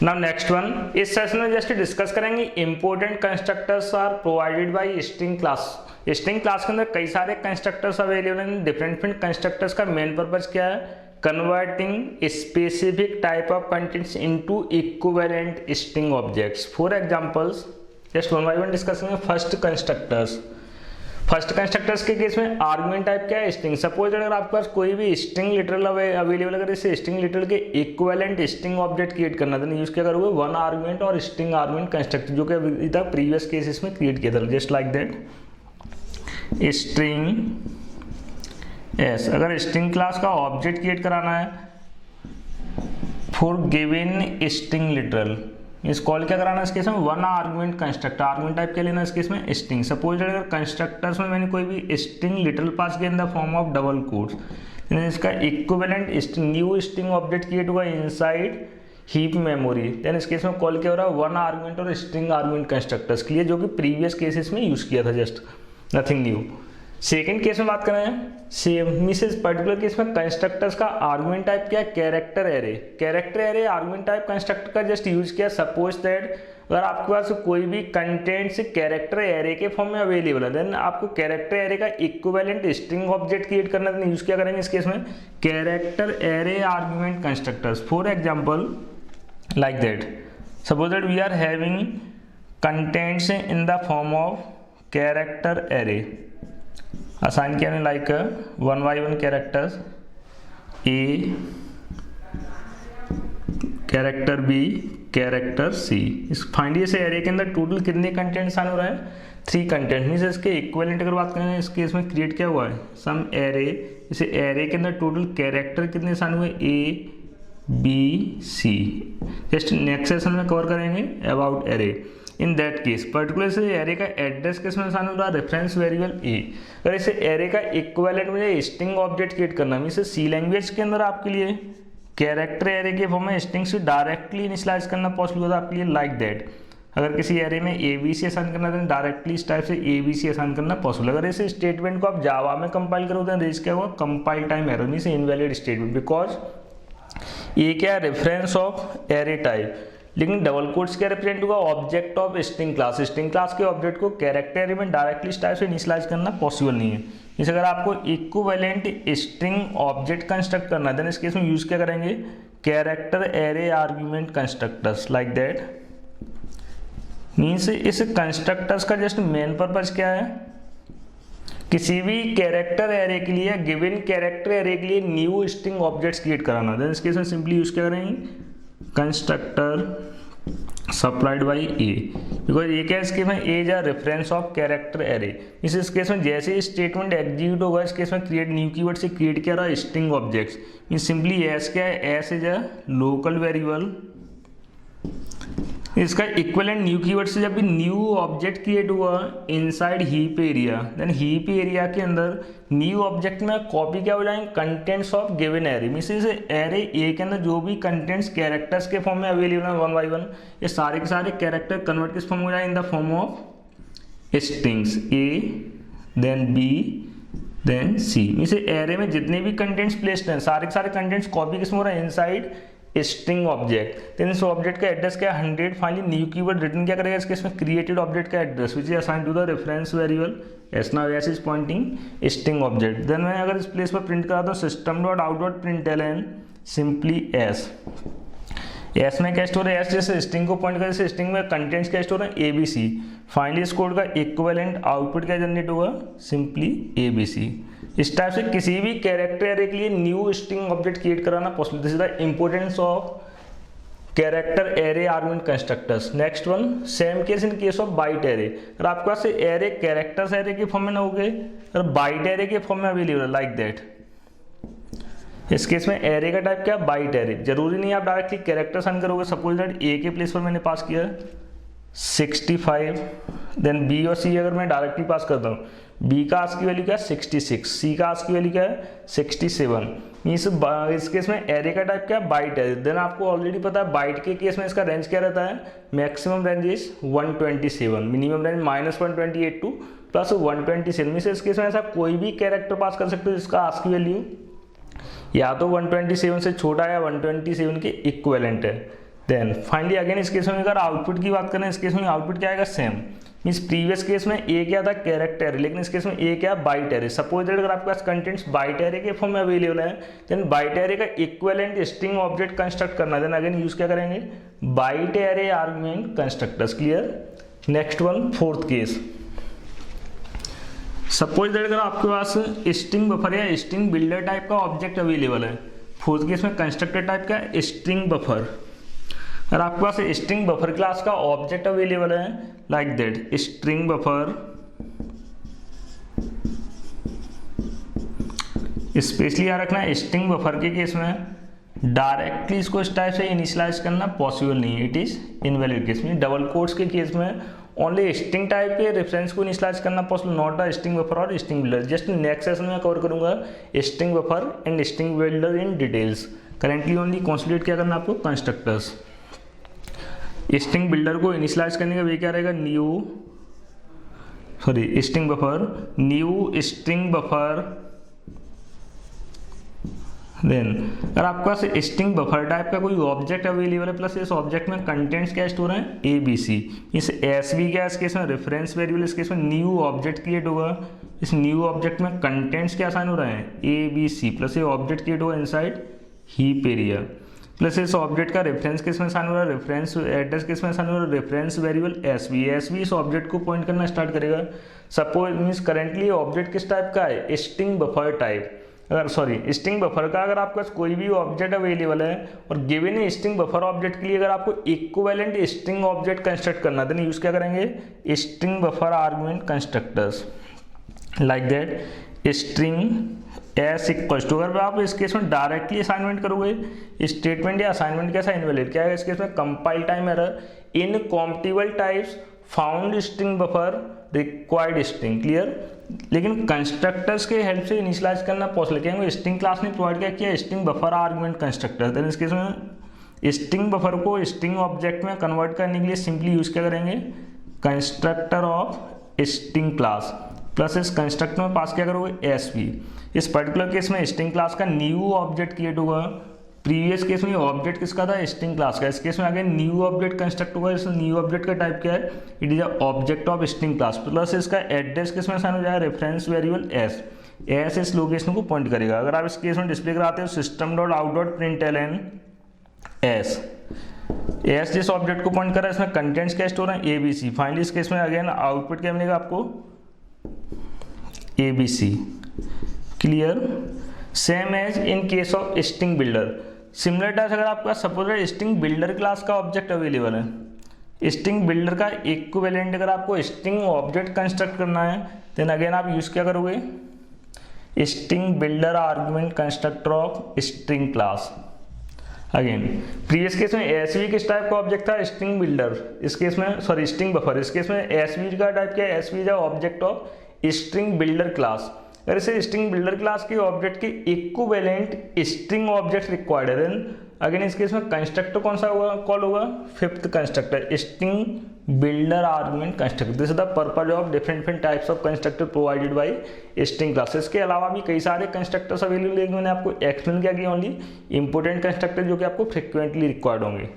Now next one, इस session में just discuss करेंगे important constructors are provided by string class. String class के अंदर कई सारे कंस्ट्रक्टर्स अवेलेबल हैं। डिफरेंट कंस्ट्रक्टर्स का मेन पर्पज क्या है? Converting specific type of contents into equivalent string objects. For examples just one by one discuss करेंगे। First constructors के केस में आर्गुमेंट टाइप क्या है? स्ट्रिंग। सपोज अगर आपके पास कोई भी स्ट्रिंग लिटरल अवेलेबल, अगर इसे स्ट्रिंग लिटरल के इक्विवेलेंट स्ट्रिंग ऑब्जेक्ट क्रिएट करना था, यूज क्या करोगे? वन आर्गुमेंट और स्ट्रिंग आर्गुमेंट कंस्ट्रक्टर, जो कि अभी तक प्रीवियस केसेस में क्रिएट किया था। Just like that string S. अगर स्ट्रिंग क्लास का ऑब्जेक्ट क्रिएट कराना है फॉर गिवन स्ट्रिंग लिटरल, इस कॉल क्या कराना है इस केस में? One argument constructor. Argument type क्या लेना है इस केस में? स्ट्रिंग। सपोज अगर कंस्ट्रक्टर्स में मैंने कोई भी स्ट्रिंग लिटरल पास किया in the form of double quotes, इसका equivalent new string object create हुआ इनसाइड हीप मेमोरी, देन इस केस में कॉल क्या हो रहा है? वन आर्गुमेंट और स्ट्रिंग आर्गुमेंट कंस्ट्रक्टर्स के लिए, जो कि प्रीवियस केसेस में यूज किया था, just nothing new. Second case में बात कर रहे हैं, सेम इस पर्टिकुलर केस में कंस्ट्रक्टर्स का आर्गुमेंट टाइप क्या है? Character array. Character array argument type constructor का जस्ट यूज किया। सपोज दैट अगर आपके पास कोई भी कंटेंट्स कैरेक्टर एरे के फॉर्म में अवेलेबल है, देन आपको कैरेक्टर एरे का इक्विवेलेंट स्ट्रिंग ऑब्जेक्ट क्रिएट करना है, यूज क्या करेंगे इस केस में? Character array argument constructors. For example like that, suppose that we are having contents in the form of character array. Assign किया like one by one characters A, character B, character C. इस फाइंड से array के अंदर total कितने content आने हो रहे हैं? 3 कंटेंट। मीन्स इसके इक्विवेलेंट अगर बात करें, इस केस में क्रिएट क्या हुआ है? सम एरे। इसे एरे के अंदर टोटल कैरेक्टर कितने आने हुए? A B C. Just next session में कवर करेंगे about array. In that case particular से एरे का एड्रेस किस में आसान हो रहा है? Reference variable A. अगर इसे एरे का इक्विवेलेंट मुझे स्ट्रिंग ऑब्जेक्ट क्रिएट करना है, इसे सी लैंग्वेज के अंदर आपके लिए कैरेक्टर एरे के फॉर्म में स्ट्रिंग से डायरेक्टली इनिशियलाइज करना पॉसिबल होता है आपके लिए, लाइक दैट। अगर किसी एरे में ए बी सी असाइन करना है, डायरेक्टली इस टाइप से ए बी सी असाइन करना पॉसिबल। अगर इस स्टेटमेंट को आप जावा में कंपाइल करोगे तो रेज क्या हुआ? Compile time error, means invalid statement, because ये क्या है? Reference of array type. लेकिन डबल कोट्स क्या रिप्रेजेंट होगा? Object of string class. String class के ऑब्जेक्ट को कैरेक्टर एरे में डायरेक्टली इस टाइप से इनिशियलाइज करना पॉसिबल नहीं है। इस अगर आपको इक्विवेलेंट स्ट्रिंग ऑब्जेक्ट कंस्ट्रक्ट करना है, देन इस केस में यूज क्या करेंगे? Character array argument constructors, like that. Means इस कंस्ट्रक्टर्स का जस्ट मेन पर्पज क्या है? किसी भी कैरेक्टर एरे के लिए, गिवन कैरेक्टर एरे के लिए न्यू स्ट्रिंग ऑब्जेक्ट्स क्रिएट कराना। देन इस केस में सिंपली यूज क्या करेंगे? Constructor supplied by A, because ये क्या है? इसके में A is a reference of character array. इस केस में जैसे ही स्टेटमेंट एग्जीक्यूट होगा, इस केस में क्रिएट न्यू कीवर्ड से क्रिएट किया रहा string objects. Mean simply S क्या है? S is a local variable. इसका इक्विवेलेंट न्यू कीवर्ड से जब भी न्यू ऑब्जेक्ट क्रिएट हुआ inside heap area, then heap area के अंदर न्यू ऑब्जेक्ट में कॉपी क्या हो जाएंगे? Contents of given array. Means इस एरे ए के अंदर जो भी कंटेंट्स कैरेक्टर्स के फॉर्म में अवेलेबल है वन बाई वन, ये सारे के सारे कैरेक्टर कन्वर्ट किस फॉर्म हो जाए? In the form of strings A, then B, then C. Means array में जितने भी कंटेंट्स प्लेस्ड हैं, सारे के सारे कंटेंट्स कॉपी किस में हो रहा है? Inside string object. देन इस ऑब्जेक्ट का एड्रेस क्या है? 100। फाइनली न्यू कीवर्ड रिटर्न क्या करेगा इसके? इसमें क्रिएटेड ऑब्जेक्ट का address which is assign to the reference variable S. Now S is pointing string object. Then मैं अगर इस प्लेस पर प्रिंट कराता हूँ system dot out dot println simply S. S में क्या स्टोर है? एस जैसे स्ट्रिंग को पॉइंट कर, जैसे स्ट्रिंग में कंटेंट्स क्या स्टोर है? A B C. फाइनली इस कोड का इक्विवेलेंट आउटपुट क्या जनरेट होगा? Simply A B C. इस टाइप से किसी भी कैरेक्टर एरे के लिए न्यू स्ट्रिंग ऑब्जेक्ट क्रिएट कराना possible. This is the importance of character array argument constructors. Next one, same case in case of byte array. अगर आपके पास एरे कैरेक्टर्स एरे के फॉर्म में ना हो गए, अगर बाइट एरे के फॉर्म में अवेलेबल है, लाइक दैट। इस केस में एरे का टाइप क्या? Byte array. जरूरी नहीं आप डायरेक्टली कैरेक्टर साइन करोगे। सपोज दैट ए के प्लेस पर मैंने पास किया 65, देन बी और सी अगर मैं डायरेक्टली पास करता हूँ, बी का आस्क की वैल्यू क्या है? 66, सी का आस्क की वैल्यू क्या है? 67। इस केस में एरे का टाइप क्या है? बाइट है। देन आपको ऑलरेडी पता है बाइट के केस में इसका रेंज क्या रहता है? Maximum range is 127, minimum range -128 to +127। Means इस केस में ऐसा कोई भी कैरेक्टर पास कर सकते हो जिसका आस्क की वैल्यू या तो 127 से छोटा या 127 के इक्विवेलेंट है। देन फाइनली अगेन इस केस में अगर आउटपुट की बात करें, इस केस में आउटपुट क्या आएगा, सेम। मीन्स प्रीवियस केस में ए क्या था, कैरेक्टर है, लेकिन इस केस में ए क्या बाइट एरे। सपोज दैट अगर आपके पास कंटेंट्स बाइट एरे के फॉर्म में अवेलेबल है, देन बाइट एरे का इक्विवेलेंट स्ट्रिंग ऑब्जेक्ट कंस्ट्रक्ट करना, देन अगेन यूज क्या करेंगे, byte array argument constructors. Clear. Next one, fourth case. Suppose that अगर आपके पास स्ट्रिंग बफर या स्ट्रिंग बिल्डर टाइप का ऑब्जेक्ट अवेलेबल है, फोर्थ केस में कंस्ट्रक्टर टाइप का स्ट्रिंग बफर। अगर आपके पास स्ट्रिंग बफर क्लास का ऑब्जेक्ट अवेलेबल है like that string buffer, specially याद रखना स्ट्रिंग बफर के केस में डायरेक्टली इसको इस टाइप से इनिशियलाइज करना पॉसिबल नहीं है, इट इज इनवैलिड केस में। डबल कोट्स के केस में ओनली स्ट्रिंग टाइप के रेफरेंस को इनिशियलाइज करना possible, not the string buffer और string builder. Just next session में कवर करूंगा string buffer and string builder in details. Currently only consolidate क्या करना आपको, कंस्ट्रक्टर्स। स्ट्रिंग बिल्डर को इनिशियलाइज करने का वे क्या रहेगा, string buffer, new string buffer. Then अगर आपके पास स्ट्रिंग बफर टाइप का कोई ऑब्जेक्ट अवेलेबल है, प्लस इस ऑब्जेक्ट में कंटेंट्स क्या स्टोर हैं, ABC। इस एसवी क्या इस केस में रेफरेंस वेरिएबल, इस केस में न्यू ऑब्जेक्ट क्रिएट होगा। इस न्यू ऑब्जेक्ट में कंटेंट्स क्या असाइन हो रहे हैं, ABC, प्लस ये ऑब्जेक्ट क्रिएट होगा इनसाइड हीप एरिया, प्लस इस ऑब्जेक्ट का रेफरेंस किस में असाइन हो रहा है, रेफरेंस एड्रेस किस में असाइन हो रहा है, रेफरेंस वेरिएबल SV इस ऑब्जेक्ट को पॉइंट करना स्टार्ट करेगा। सपोज मीन्स करेंटली ऑब्जेक्ट किस टाइप का है, स्ट्रिंग बफर टाइप। अगर स्ट्रिंग बफर का अगर आपके पास कोई भी ऑब्जेक्ट अवेलेबल है और गिवन स्ट्रिंग बफर ऑब्जेक्ट के लिए अगर आपको इक्विवेलेंट स्ट्रिंग ऑब्जेक्ट कंस्ट्रक्ट करना है, देन यूज क्या करेंगे, string buffer argument constructors like that string S equal to. अगर आप इस केस में डायरेक्टली असाइनमेंट करोगे, स्टेटमेंट या असाइनमेंट कैसा इनवैलिड, क्या है इस केस में, compile time error, incompatible types found string buffer required string. Clear. लेकिन कंस्ट्रक्टर्स के हेल्प से इनिशियलाइज करना पॉसिबल, क्या स्ट्रिंग क्लास ने प्रोवाइड किया string buffer argument constructor. Then इस केस में स्ट्रिंग बफर को स्ट्रिंग ऑब्जेक्ट में कन्वर्ट करने के लिए सिंपली यूज क्या करेंगे, constructor of string class, plus इस कंस्ट्रक्टर में पास क्या करोगे, SV। इस पर्टिकुलर केस में स्ट्रिंग क्लास का न्यू ऑब्जेक्ट क्रिएट होगा। प्रीवियस केस में ऑब्जेक्ट किसका था, स्ट्रिंग क्लास का। इस केस में अगेन न्यू ऑब्जेक्ट कंस्ट्रक्ट होगा। इस न्यू ऑब्जेक्ट का टाइप क्या है, it is object of string class, plus इसका एड्रेस किस में असाइन हो जाएगा, रेफरेंस वेरिएबल S इस लोकेशन को पॉइंट करेगा। अगर आप इस केस में डिस्प्ले कराते हो system.out.println S जिस ऑब्जेक्ट को पॉइंट कर रहा है, इसमें कंटेंट्स क्या स्टोर है, ABC। फाइनली इस केस में अगेन आउटपुट क्या मिलेगा आपको, ABC। Clear. Same as in case of string builder. Similar type अगर आपका सपोज स्ट्रिंग बिल्डर क्लास का ऑब्जेक्ट अवेलेबल है, स्ट्रिंग बिल्डर का इक्विवेलेंट अगर आपको स्ट्रिंग ऑब्जेक्ट कंस्ट्रक्ट करना है, देन अगेन आप यूज क्या करोगे, string builder argument constructor of string class. Again previous case में SV किस टाइप का ऑब्जेक्ट था, स्ट्रिंग बिल्डर। इस केस में स्ट्रिंग बफर। इस केस में SV का टाइप क्या है, SV is object of string builder class. अगर इसे स्ट्रिंग बिल्डर क्लास के ऑब्जेक्ट के इक्विवेलेंट स्ट्रिंग ऑब्जेक्ट रिक्वायर्ड है, देन अगेन इस केस में कंस्ट्रक्टर कौन सा होगा, कॉल होगा fifth constructor, string builder argument constructor. This is the purpose of different types of constructor provided by string classes. के अलावा भी कई सारे कंस्ट्रक्टर्स अवेलेबल है, मैंने आपको एक्सप्लेन किया कि ओनली इंपोर्टेंट कंस्ट्रक्टर जो कि आपको फ्रिक्वेंटली रिक्वायर्ड होंगे।